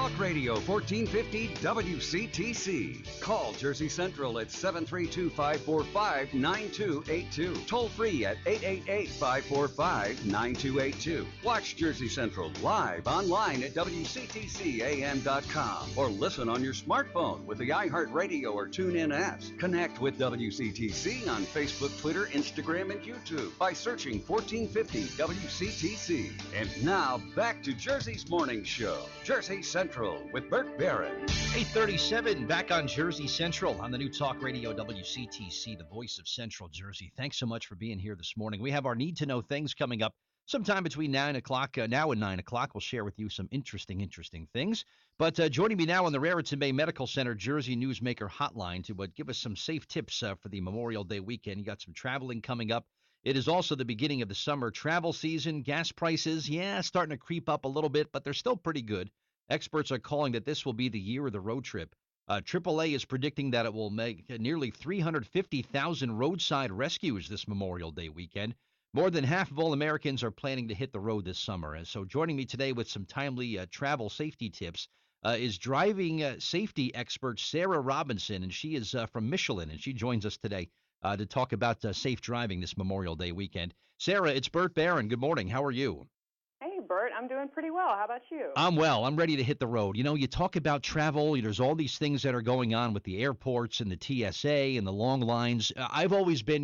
Talk Radio 1450 WCTC. Call Jersey Central at 732-545-9282. Toll free at 888-545-9282. Watch Jersey Central live online at WCTCAM.com or listen on your smartphone with the iHeartRadio or TuneIn apps. Connect with WCTC on Facebook, Twitter, Instagram, and YouTube by searching 1450 WCTC. And now back to Jersey's Morning Show. Jersey Central with Bert Barron. 8:37 back on Jersey Central on the new Talk Radio WCTC, the voice of Central Jersey. Thanks so much for being here this morning. We have our Need to Know Things coming up sometime between 9 o'clock, now and 9 o'clock. We'll share with you some interesting things. But joining me now on the Raritan Bay Medical Center Jersey Newsmaker hotline to give us some safe tips for the Memorial Day weekend. You got some traveling coming up. It is also the beginning of the summer travel season. Gas prices, starting to creep up a little bit, but they're still pretty good. Experts are calling that this will be the year of the road trip. AAA is predicting that it will make nearly 350,000 roadside rescues this Memorial Day weekend. More than half of all Americans are planning to hit the road this summer. And so joining me today with some timely travel safety tips is driving safety expert Sarah Robinson, and she is from Michelin, and she joins us today to talk about safe driving this Memorial Day weekend. Sarah, it's Bert Barron. Good morning. How are you? Hey, Bert. I'm doing pretty well. How about you? I'm well. I'm ready to hit the road. You know, you talk about travel. There's all these things that are going on with the airports and the TSA and the long lines. I've always been,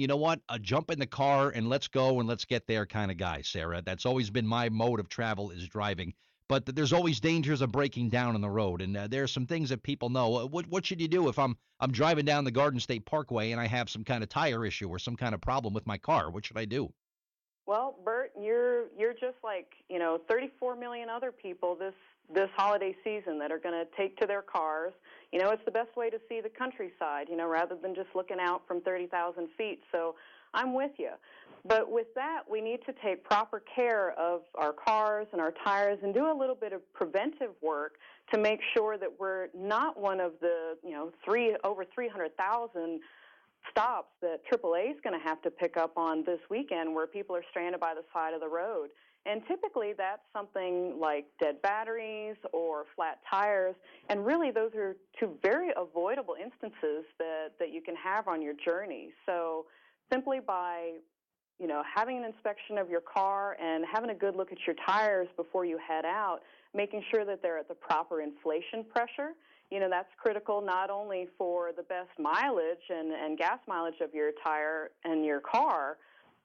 jump in the car and let's go and let's get there kind of guy, Sarah. That's always been my mode of travel is driving. But there's always dangers of breaking down on the road, and there are some things that people know. What should you do if I'm driving down the Garden State Parkway and I have some kind of tire issue or some kind of problem with my car? What should I do? Well, Bert, you're just like 34 million other people this holiday season that are going to take to their cars. It's the best way to see the countryside, rather than just looking out from 30,000 feet. So I'm with you. But with that, we need to take proper care of our cars and our tires and do a little bit of preventive work to make sure that we're not one of the, over 300,000 stops that AAA is going to have to pick up on this weekend where people are stranded by the side of the road. And typically that's something like dead batteries or flat tires, and really those are two very avoidable instances that you can have on your journey. So simply by having an inspection of your car and having a good look at your tires before you head out, making sure that they're at the proper inflation pressure. That's critical not only for the best mileage and gas mileage of your tire and your car,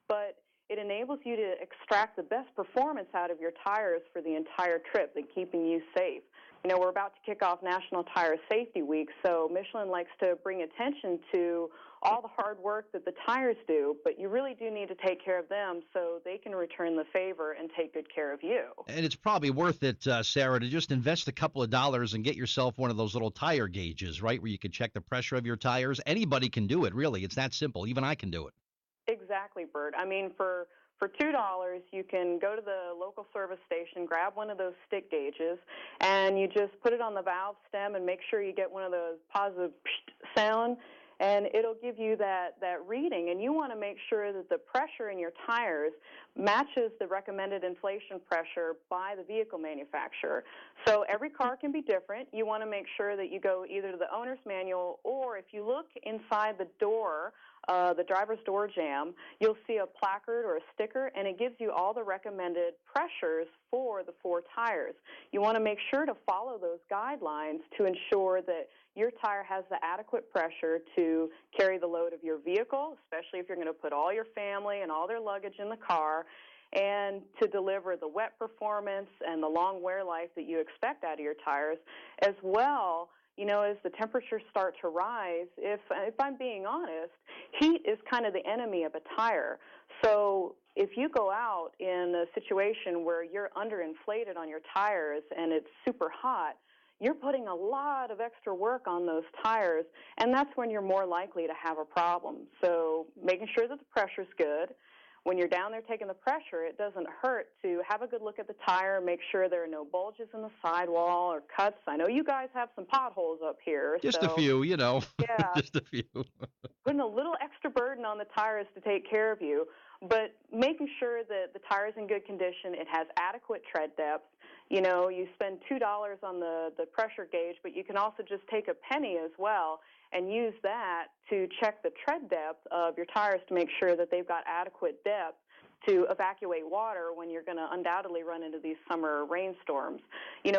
but it enables you to extract the best performance out of your tires for the entire trip and keeping you safe. We're about to kick off National Tire Safety Week, so Michelin likes to bring attention to all the hard work that the tires do, but you really do need to take care of them so they can return the favor and take good care of you. And it's probably worth it, Sarah, to just invest a couple of dollars and get yourself one of those little tire gauges, right, where you can check the pressure of your tires. Anybody can do it, really. It's that simple. Even I can do it. Exactly, Bert. I mean, for $2, you can go to the local service station, grab one of those stick gauges, and you just put it on the valve stem and make sure you get one of those positive sound, and it'll give you that reading. And you want to make sure that the pressure in your tires matches the recommended inflation pressure by the vehicle manufacturer. So every car can be different. You want to make sure that you go either to the owner's manual, or if you look inside the door, the driver's door jamb, you'll see a placard or a sticker, and it gives you all the recommended pressures for the 4 tires. You want to make sure to follow those guidelines to ensure that your tire has the adequate pressure to carry the load of your vehicle, especially if you're going to put all your family and all their luggage in the car, and to deliver the wet performance and the long wear life that you expect out of your tires. As well, as the temperatures start to rise, if I'm being honest, heat is kind of the enemy of a tire. So if you go out in a situation where you're underinflated on your tires and it's super hot, you're putting a lot of extra work on those tires, and that's when you're more likely to have a problem. So making sure that the pressure's good. When you're down there taking the pressure, it doesn't hurt to have a good look at the tire, make sure there are no bulges in the sidewall or cuts. I know you guys have some potholes up here. Just a few, Yeah. Just a few. Putting a little extra burden on the tires to take care of you, but making sure that the tire is in good condition, it has adequate tread depth, you spend $2 on the pressure gauge, but you can also just take a penny as well and use that to check the tread depth of your tires to make sure that they've got adequate depth to evacuate water when you're going to undoubtedly run into these summer rainstorms.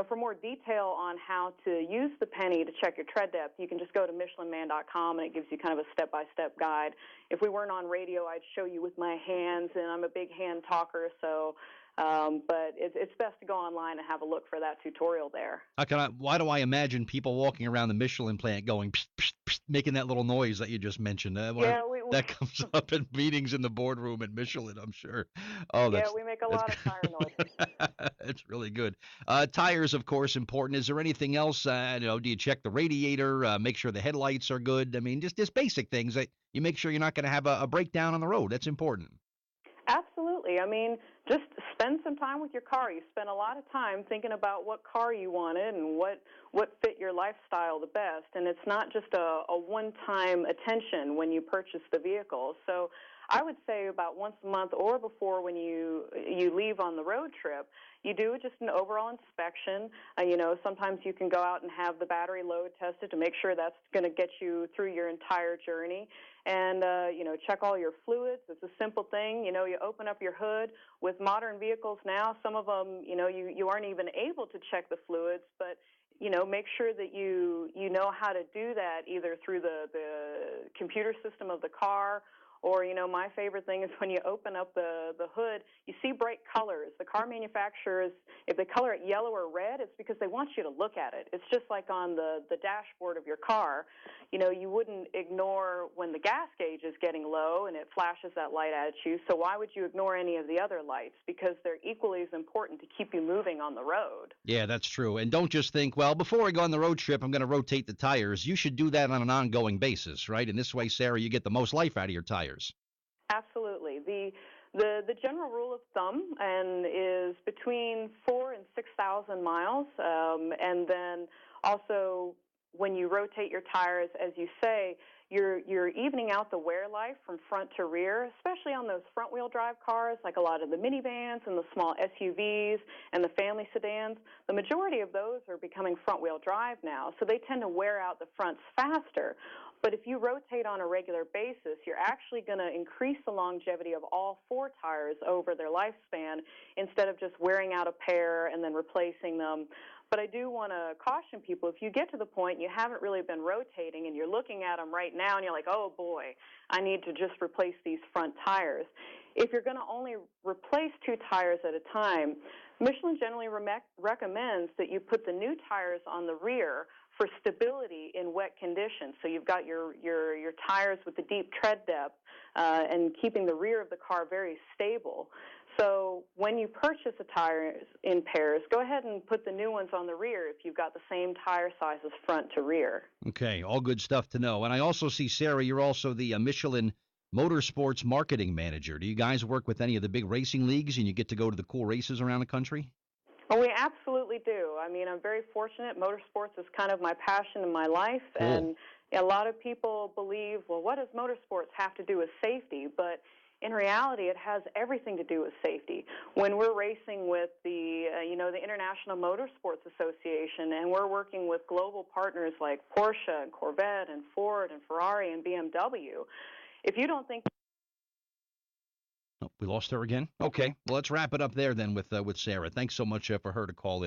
For more detail on how to use the penny to check your tread depth, you can just go to MichelinMan.com, and it gives you kind of a step-by-step guide. If we weren't on radio, I'd show you with my hands, and I'm a big hand talker, so but it's best to go online and have a look for that tutorial there. Why do I imagine people walking around the Michelin plant going, psh, psh, psh, making that little noise that you just mentioned? That comes up in meetings in the boardroom at Michelin, I'm sure. Oh, we make a lot of tire noise. That's really good. Tires, of course, important. Is there anything else? Do you check the radiator, make sure the headlights are good? I mean, just basic things that you make sure you're not going to have a breakdown on the road. That's important. Absolutely. I mean, just spend some time with your car. You spend a lot of time thinking about what car you wanted and what fit your lifestyle the best. And it's not just a one-time attention when you purchase the vehicle. So I would say about once a month or before when you leave on the road trip, you do just an overall inspection. Sometimes you can go out and have the battery load tested to make sure that's going to get you through your entire journey. And, check all your fluids. It's a simple thing. You open up your hood. With modern vehicles now, some of them, you aren't even able to check the fluids, but make sure that you know how to do that either through the computer system of the car, or, my favorite thing is when you open up the hood, you see bright colors. The car manufacturers, if they color it yellow or red, it's because they want you to look at it. It's just like on the dashboard of your car. You wouldn't ignore when the gas gauge is getting low and it flashes that light at you. So why would you ignore any of the other lights? Because they're equally as important to keep you moving on the road. Yeah, that's true. And don't just think, well, before I go on the road trip, I'm going to rotate the tires. You should do that on an ongoing basis, right? And this way, Sarah, you get the most life out of your tires. Absolutely. The general rule of thumb is between 4,000 and 6,000 miles, and then also when you rotate your tires, as you say, you're evening out the wear life from front to rear, especially on those front-wheel drive cars, like a lot of the minivans and the small SUVs and the family sedans. The majority of those are becoming front-wheel drive now, so they tend to wear out the fronts faster. But if you rotate on a regular basis, you're actually going to increase the longevity of all four tires over their lifespan instead of just wearing out a pair and then replacing them. But I do want to caution people, if you get to the point you haven't really been rotating and you're looking at them right now and you're like, oh boy, I need to just replace these front tires. If you're going to only replace 2 tires at a time, Michelin generally recommends that you put the new tires on the rear for stability in wet conditions. So you've got your tires with the deep tread depth and keeping the rear of the car very stable. So when you purchase a tire in pairs, go ahead and put the new ones on the rear if you've got the same tire sizes front to rear. Okay, all good stuff to know. And I also see, Sarah, you're also the Michelin Motorsports Marketing Manager. Do you guys work with any of the big racing leagues and you get to go to the cool races around the country? Oh, we absolutely do. I mean, I'm very fortunate. Motorsports is kind of my passion in my life. Cool. And a lot of people believe, well, what does motorsports have to do with safety? But in reality, it has everything to do with safety. When we're racing with the International Motorsports Association, and we're working with global partners like Porsche and Corvette and Ford and Ferrari and BMW, if you don't think... Oh, we lost her again? Okay, well, let's wrap it up there then with Sarah. Thanks so much for her to call in.